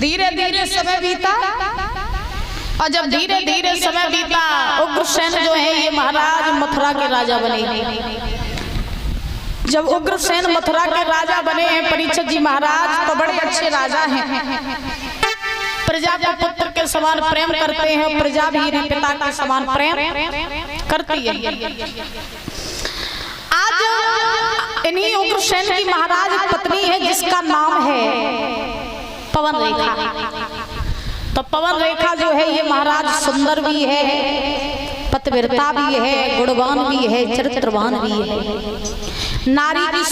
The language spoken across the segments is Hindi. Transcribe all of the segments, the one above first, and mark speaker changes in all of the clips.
Speaker 1: धीरे धीरे समय बीता और जब धीरे धीरे समय बीता उग्रसेन जो है ये महाराज मथुरा के राजा बने। जब उग्रसेन मथुरा के राजा बने हैं परीक्षित जी महाराज तो बड़े अच्छे राजा हैं। प्रजा को पुत्र के समान प्रेम करते हैं, प्रजा भी इन्हें पिता के समान प्रेम करती है। आज इन्हीं उग्रसेन की महाराज पत्नी है जिसका नाम है पवन रेखा। तो पवन रेखा जो है ये महाराज सुंदर भी है, पतिव्रता भी है, गुणवान भी है, चरित्रवान भी है। नारी की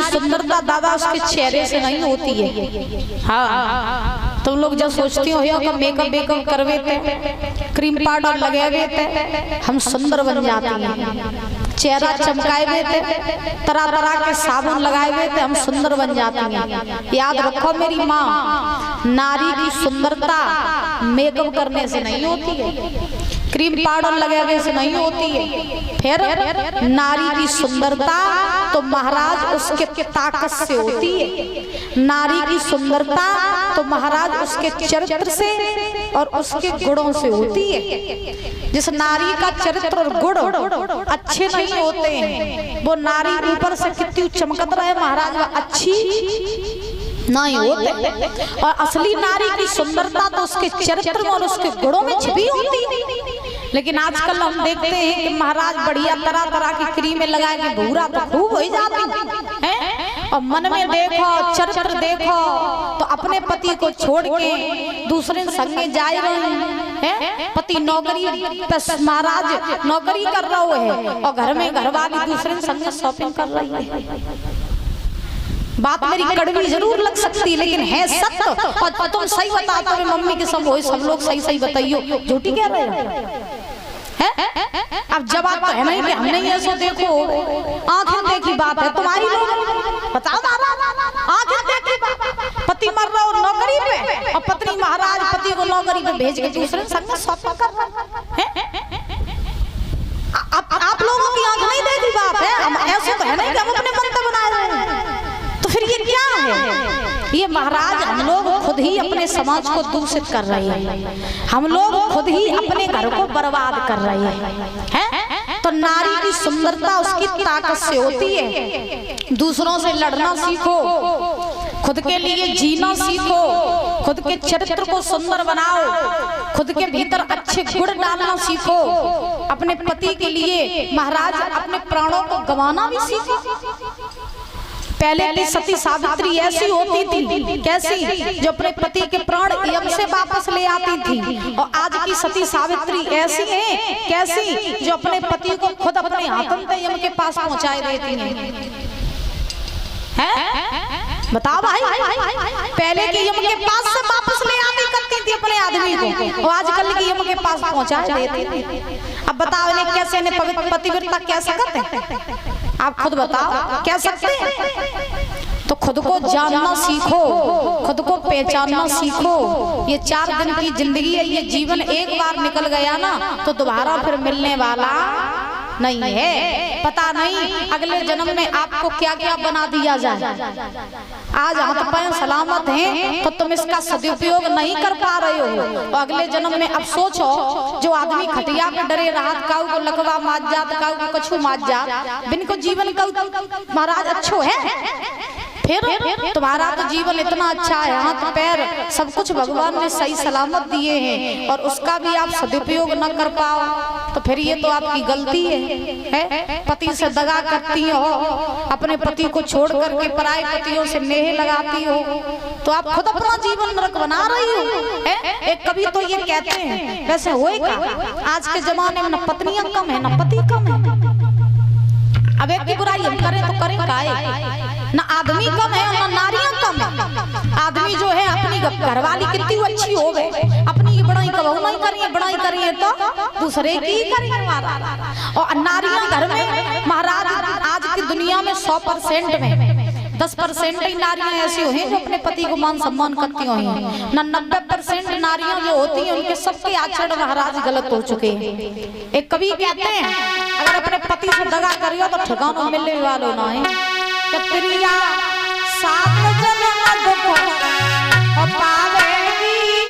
Speaker 1: सुंदरता दादा उसके चेहरे से नहीं होती है। हाँ, तुम लोग जब सोचती हो कि मेकअप करवे थे, क्रीम पाउडर लगे हुए थे, हम सुंदर बन जाती हैं। चेहरा चमकाए हुए थे, तरह तरह के साबुन लगाए हुए थे, हम सुंदर बन जाती हैं। याद रखो मेरी माँ, नारी की सुंदरता मेकअप करने से नहीं होती है, क्रीम पाउडर लगाने से नहीं होती है। फिर नारी की सुंदरता तो महाराज उसके ताकत से होती है। नारी की सुंदरता तो महाराज उसके चरित्र से और उसके गुणों से होती है। जिस नारी का चरित्र और गुण अच्छे नहीं होते हैं वो नारी ऊपर से कितनी चमकत रहे महाराज वो अच्छी नहीं होते। और असली नारी की सुंदरता तो उसके चरित्र में और उसके गुणों में छिपी होती है। लेकिन आजकल हम देखते हैं कि महाराज बढ़िया तरह तरह की क्रीमें लगा के भूरा तो खूब हो जाती है, और मन में देखो चरित्र देखो तो अपने पति को छोड़ के दूसरे संगे जा रहे हैं। पति नौकरी महाराज नौकरी कर रहा है और घर में घरवाली दूसरे संगे शॉपिंग कर रही है। बात मेरी कड़वी जरूर लग सकती है लेकिन है सत्य। और तुम सही बताते हो मम्मी के सब हो, सब लोग सही सही बताइयो, झूठी कह रहे हो। अब जवाब तो है नहीं कि हमने ये सो देखो आंखें देखी बात है तुम्हारी लोग बताओ आंखें देखी बात। पति मर रहा हो नौकरी पे और पत्नी महाराज पति को नौकरी पे भेज के दूसरे संग शॉपिंग कर रहे हैं। आप लोगों की आंख नहीं देखी बात है, हम ऐसे तो है नहीं कि हम अपने मन पे बना रहे हैं। तो फिर ये क्या है? ये महाराज हम लोग खुद ही अपने समाज को दूषित कर रहे हैं, हम लोग खुद ही अपने घर को बर्बाद कर रहे हैं। तो नारी की सुंदरता उसकी ताकत से होती है। दूसरों से लड़ना सीखो, खुद के लिए जीना सीखो, खुद के चरित्र को सुंदर बनाओ, खुद के भीतर अच्छे गुण डालना सीखो। अपने पति के लिए महाराज अपने प्राणों को गंवाना भी सीखो। पहले की सती सावित्री ऐसी होती थी, कैसी, जो अपने पति के प्राण यम से वापस ले आती थी। और आज की सती सावित्री ऐसी है, कैसी, जो अपने पति को खुद अपने हाथों से यम के पास पहुंचाए देती हैं। बताओ भाई, पहले के यम के पास से वापस ले आती करती थी अपने आदमी को, और आजकल की यम के पास पहुंचाए देती थी। अब बताओ इन्हें कैसे, इन्हें पतिव्रता कैसे करते हैं? आप खुद बताओ क्या सकते हैं? तो खुद को जानना सीखो, खुद को पहचानना सीखो। ये 4 दिन की जिंदगी है, ये जीवन एक बार निकल गया ना तो दोबारा फिर मिलने वाला नहीं है। पता नहीं अगले जन्म में आपको क्या क्या बना दिया जाए। आज हाथ पैर सलामत हैं तो तुम इसका सदुपयोग नहीं कर पा रहे हो, और अगले जन्म में अब सोचो जो आदमी खटिया पे डरे राहत काऊ को लकवा माज जात, काऊ को कछु माज जात, बिन को जीवन का महाराज अच्छो है। फिर तुम्हारा तो जीवन इतना अच्छा है, हाथ पैर सब कुछ भगवान ने सही सलामत दिए हैं, और उसका भी आप सदुपयोग न कर पाओ तो फिर ये तो आपकी गलती है। पति से दगा करती हो, अपने पति को छोड़ करके पराये पतियों से नेह लगाती हो, तो आप खुद अपना जीवन नरक बना रही हो। एक कवि तो ये कहते हैं, वैसे होएगा आज के जमाने में न पत्नियां कम है न पति कम है। अब एक की बुराई हम करें तो करें काहे, ना आदमी कम है ना नारियां कम है। आदमी जो है अपनी घरवाली कितनी अच्छी हो गए, अपनी बड़ाई कबहू नहीं करिए, बड़ाई करिए तो दूसरे की करिए महाराज। और नारियां घर में महाराज आज की दुनिया में 100% में 10% ही नारियां ऐसी हुई जो अपने पति को मान सम्मान करती हुई हैं, ना 90% नारियां जो होती हैं उनके सबके आचरण महाराज गलत हो चुके हैं। एक कवि कहते हैं अगर अपने पति से दगा करियो तो ठिकाना मिलने वालों ना है। प्रिया साथ